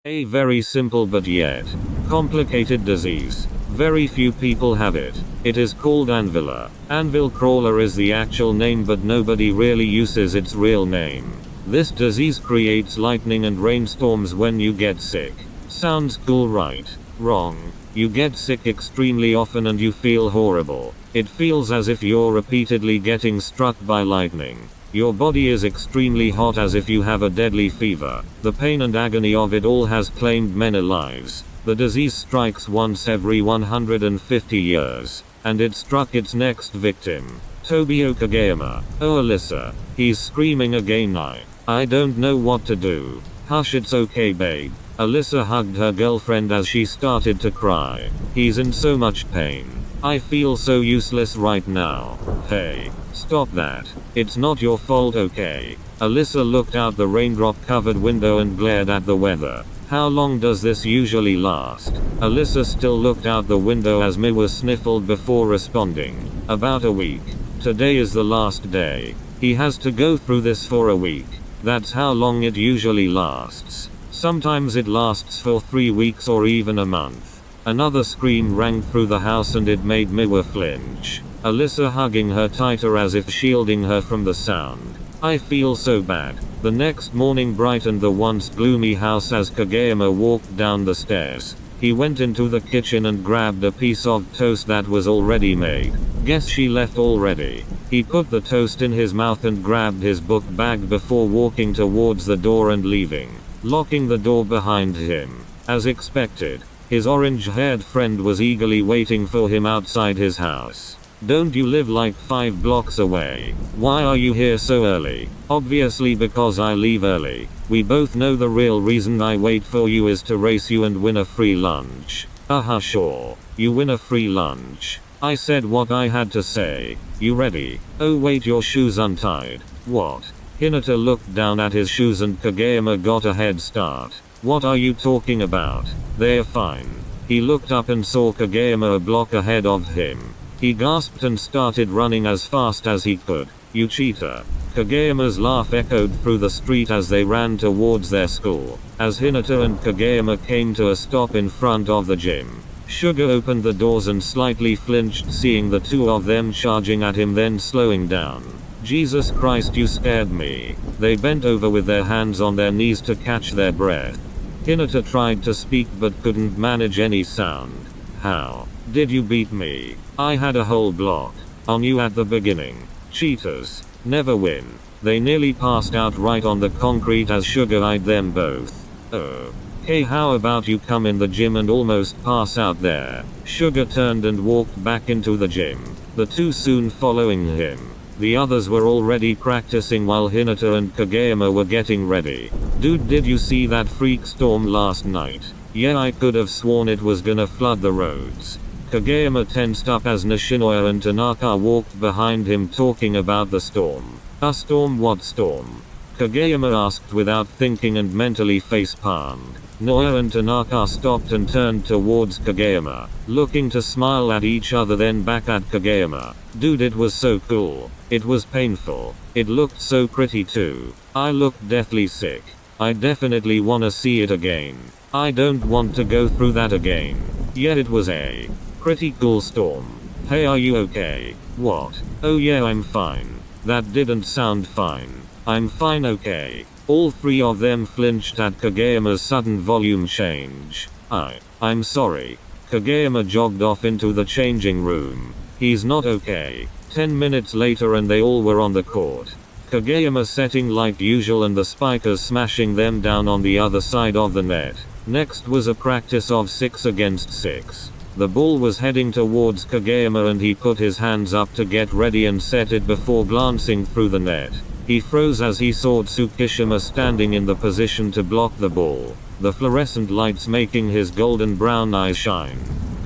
A very simple but yet complicated disease. Very few people have it. It is called anvila. Anvil crawler is the actual name, but nobody really uses its real name. This disease creates lightning and rainstorms when you get sick. Sounds cool, right? Wrong. You get sick extremely often and you feel horrible. It feels as if you're repeatedly getting struck by lightning. Your body is extremely hot, as if you have a deadly fever. The pain and agony of it all has claimed many lives. The disease strikes once every 150 years. And it struck its next victim. Tobio Kageyama. Oh Alyssa. He's screaming again. I don't know what to do. Hush, it's okay babe. Alyssa hugged her girlfriend as she started to cry. He's in so much pain. I feel so useless right now. Hey, stop that. It's not your fault, okay? Alyssa looked out the raindrop-covered window and glared at the weather. How long does this usually last? Alyssa still looked out the window as Miwa sniffled before responding. About a week. Today is the last day. He has to go through this for a week. That's how long it usually lasts. Sometimes it lasts for 3 weeks or even a month. Another scream rang through the house and it made Miwa flinch. Alyssa hugging her tighter as if shielding her from the sound. I feel so bad. The next morning brightened the once gloomy house as Kageyama walked down the stairs. He went into the kitchen and grabbed a piece of toast that was already made. Guess she left already. He put the toast in his mouth and grabbed his book bag before walking towards the door and leaving, locking the door behind him. As expected, his orange-haired friend was eagerly waiting for him outside his house. Don't you live like 5 blocks away? Why are you here so early? Obviously because I leave early. We both know the real reason I wait for you is to race you and win a free lunch. Sure. You win a free lunch. I said what I had to say. You ready? Oh wait, your shoes untied. What? Hinata looked down at his shoes and Kageyama got a head start. What are you talking about? They're fine. He looked up and saw Kageyama a block ahead of him. He gasped and started running as fast as he could. You cheater. Kageyama's laugh echoed through the street as they ran towards their school. As Hinata and Kageyama came to a stop in front of the gym, Sugar opened the doors and slightly flinched seeing the two of them charging at him, then slowing down. Jesus Christ, you scared me. They bent over with their hands on their knees to catch their breath. Hinata tried to speak but couldn't manage any sound. How did you beat me? I had a whole block on you at the beginning. Cheaters never win. They nearly passed out right on the concrete as Sugar eyed them both. Hey, how about you come in the gym and almost pass out there? Sugar turned and walked back into the gym, the two soon following him. The others were already practicing while Hinata and Kageyama were getting ready. Dude, did you see that freak storm last night? Yeah, I could have sworn it was gonna flood the roads. Kageyama tensed up as Nishinoya and Tanaka walked behind him talking about the storm. A storm? What storm? Kageyama asked without thinking and mentally face-palmed. Noya and Tanaka stopped and turned towards Kageyama, looking to smile at each other, then back at Kageyama. Dude, it was so cool. It was painful. It looked so pretty too. I looked deathly sick. I definitely wanna see it again. I don't want to go through that again. Yet it was a pretty cool storm. Hey, are you okay? What? Oh yeah, I'm fine. That didn't sound fine. I'm fine, okay. All three of them flinched at Kageyama's sudden volume change. I'm sorry. Kageyama jogged off into the changing room. He's not okay. 10 minutes later and they all were on the court. Kageyama setting like usual and the spikers smashing them down on the other side of the net. Next was a practice of 6 against 6. The ball was heading towards Kageyama and he put his hands up to get ready and set it before glancing through the net. He froze as he saw Tsukishima standing in the position to block the ball, the fluorescent lights making his golden brown eyes shine.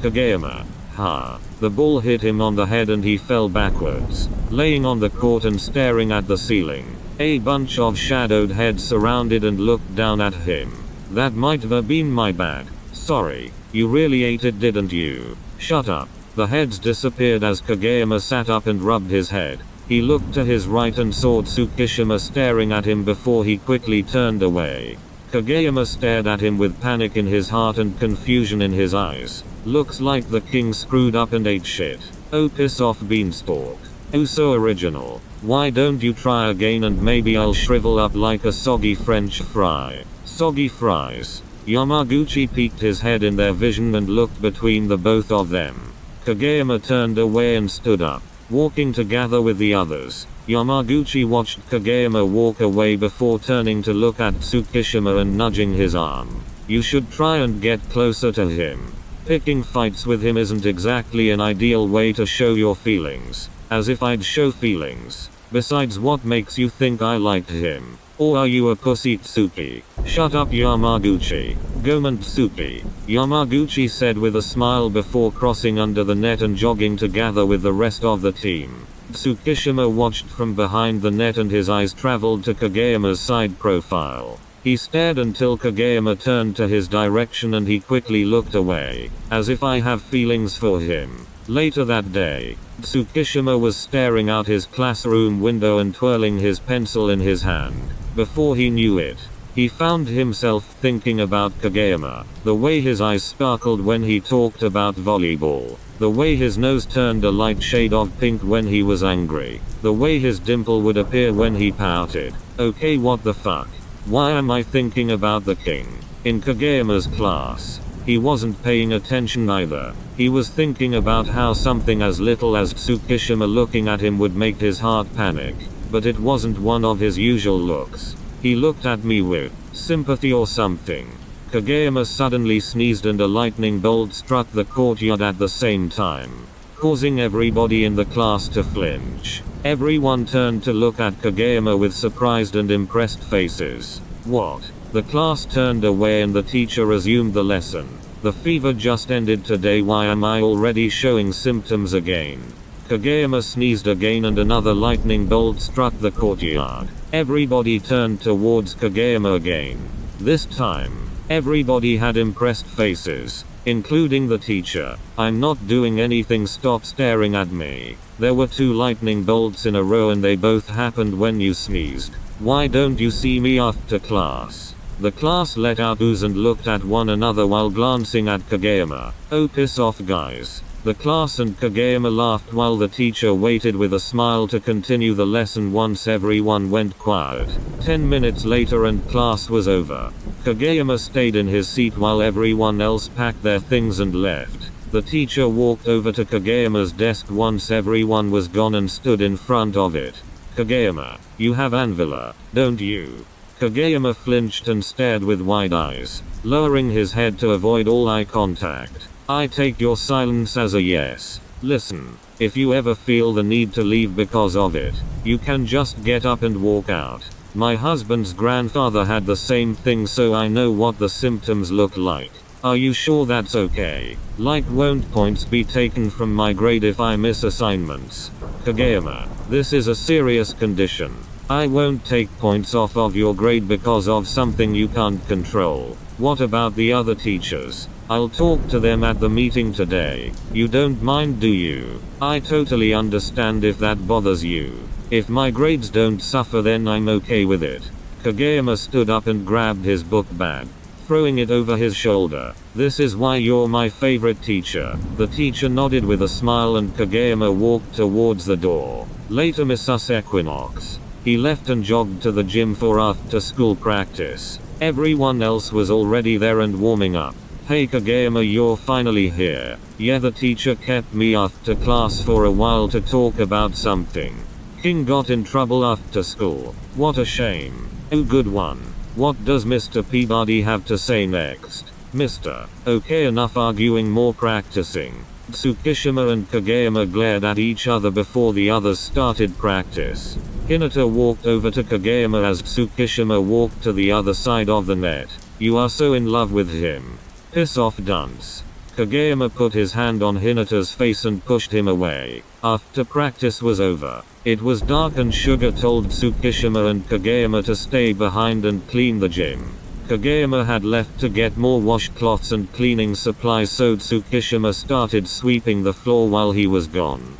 Kageyama. Ha. The ball hit him on the head and he fell backwards, laying on the court and staring at the ceiling. A bunch of shadowed heads surrounded and looked down at him. That might have been my bad. Sorry. You really ate it, didn't you? Shut up. The heads disappeared as Kageyama sat up and rubbed his head. He looked to his right and saw Tsukishima staring at him before he quickly turned away. Kageyama stared at him with panic in his heart and confusion in his eyes. Looks like the king screwed up and ate shit. Oh, piss off, beanstalk. Oh, so original. Why don't you try again and maybe I'll shrivel up like a soggy French fry. Soggy fries. Yamaguchi peeked his head in their vision and looked between the both of them. Kageyama turned away and stood up, walking together with the others. Yamaguchi watched Kageyama walk away before turning to look at Tsukishima and nudging his arm. You should try and get closer to him. Picking fights with him isn't exactly an ideal way to show your feelings. As if I'd show feelings. Besides, what makes you think I liked him? Or are you a pussy, Tsuki? Shut up, Yamaguchi. Gomen Tsuki. Yamaguchi said with a smile before crossing under the net and jogging to gather with the rest of the team. Tsukishima watched from behind the net and his eyes traveled to Kageyama's side profile. He stared until Kageyama turned to his direction and he quickly looked away, as if I have feelings for him. Later that day, Tsukishima was staring out his classroom window and twirling his pencil in his hand. Before he knew it, he found himself thinking about Kageyama, the way his eyes sparkled when he talked about volleyball, the way his nose turned a light shade of pink when he was angry, the way his dimple would appear when he pouted. Okay, what the fuck? Why am I thinking about the king? In Kageyama's class, he wasn't paying attention either. He was thinking about how something as little as Tsukishima looking at him would make his heart panic. But it wasn't one of his usual looks. He looked at me with sympathy or something. Kageyama suddenly sneezed and a lightning bolt struck the courtyard at the same time, causing everybody in the class to flinch. Everyone turned to look at Kageyama with surprised and impressed faces. What? The class turned away and the teacher resumed the lesson. The fever just ended today, why am I already showing symptoms again? Kageyama sneezed again and another lightning bolt struck the courtyard. Everybody turned towards Kageyama again. This time, everybody had impressed faces, including the teacher. I'm not doing anything, stop staring at me. There were 2 lightning bolts in a row and they both happened when you sneezed. Why don't you see me after class? The class let out ooze and looked at one another while glancing at Kageyama. Oh, piss off, guys. The class and Kageyama laughed while the teacher waited with a smile to continue the lesson once everyone went quiet. 10 minutes later and class was over. Kageyama stayed in his seat while everyone else packed their things and left. The teacher walked over to Kageyama's desk once everyone was gone and stood in front of it. Kageyama, you have Anvila, don't you? Kageyama flinched and stared with wide eyes, lowering his head to avoid all eye contact. I take your silence as a yes. Listen, if you ever feel the need to leave because of it, you can just get up and walk out. My husband's grandfather had the same thing, so I know what the symptoms look like. Are you sure that's okay? Like, won't points be taken from my grade if I miss assignments? Kageyama, this is a serious condition. I won't take points off of your grade because of something you can't control. What about the other teachers? I'll talk to them at the meeting today. You don't mind, do you? I totally understand if that bothers you. If my grades don't suffer, then I'm okay with it. Kageyama stood up and grabbed his book bag, throwing it over his shoulder. This is why you're my favorite teacher. The teacher nodded with a smile and Kageyama walked towards the door. Later, Mrs. Equinox. He left and jogged to the gym for after-school practice. Everyone else was already there and warming up. Hey Kageyama, you're finally here. Yeah, the teacher kept me after class for a while to talk about something. King got in trouble after school. What a shame. Oh, good one. What does Mr. Peabody have to say next? Mr. Okay, enough arguing, more practicing. Tsukishima and Kageyama glared at each other before the others started practice. Hinata walked over to Kageyama as Tsukishima walked to the other side of the net. You are so in love with him. Piss off, dunce. Kageyama put his hand on Hinata's face and pushed him away. After practice was over, it was dark and Suga told Tsukishima and Kageyama to stay behind and clean the gym. Kageyama had left to get more washcloths and cleaning supplies, so Tsukishima started sweeping the floor while he was gone.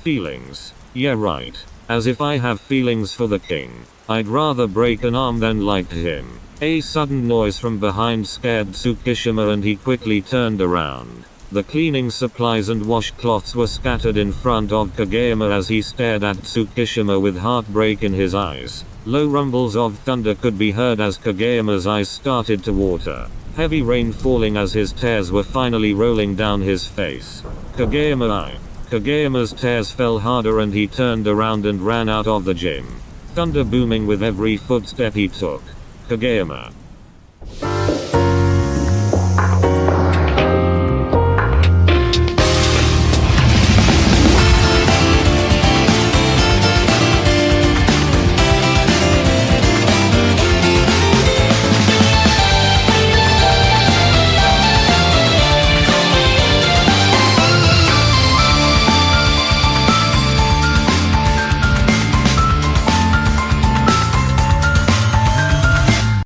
Feelings. Yeah, right. As if I have feelings for the king. I'd rather break an arm than lie to him. A sudden noise from behind scared Tsukishima and he quickly turned around. The cleaning supplies and washcloths were scattered in front of Kageyama as he stared at Tsukishima with heartbreak in his eyes. Low rumbles of thunder could be heard as Kageyama's eyes started to water. Heavy rain falling as his tears were finally rolling down his face. Kageyama's tears fell harder and he turned around and ran out of the gym. Thunder booming with every footstep he took. Kageyama.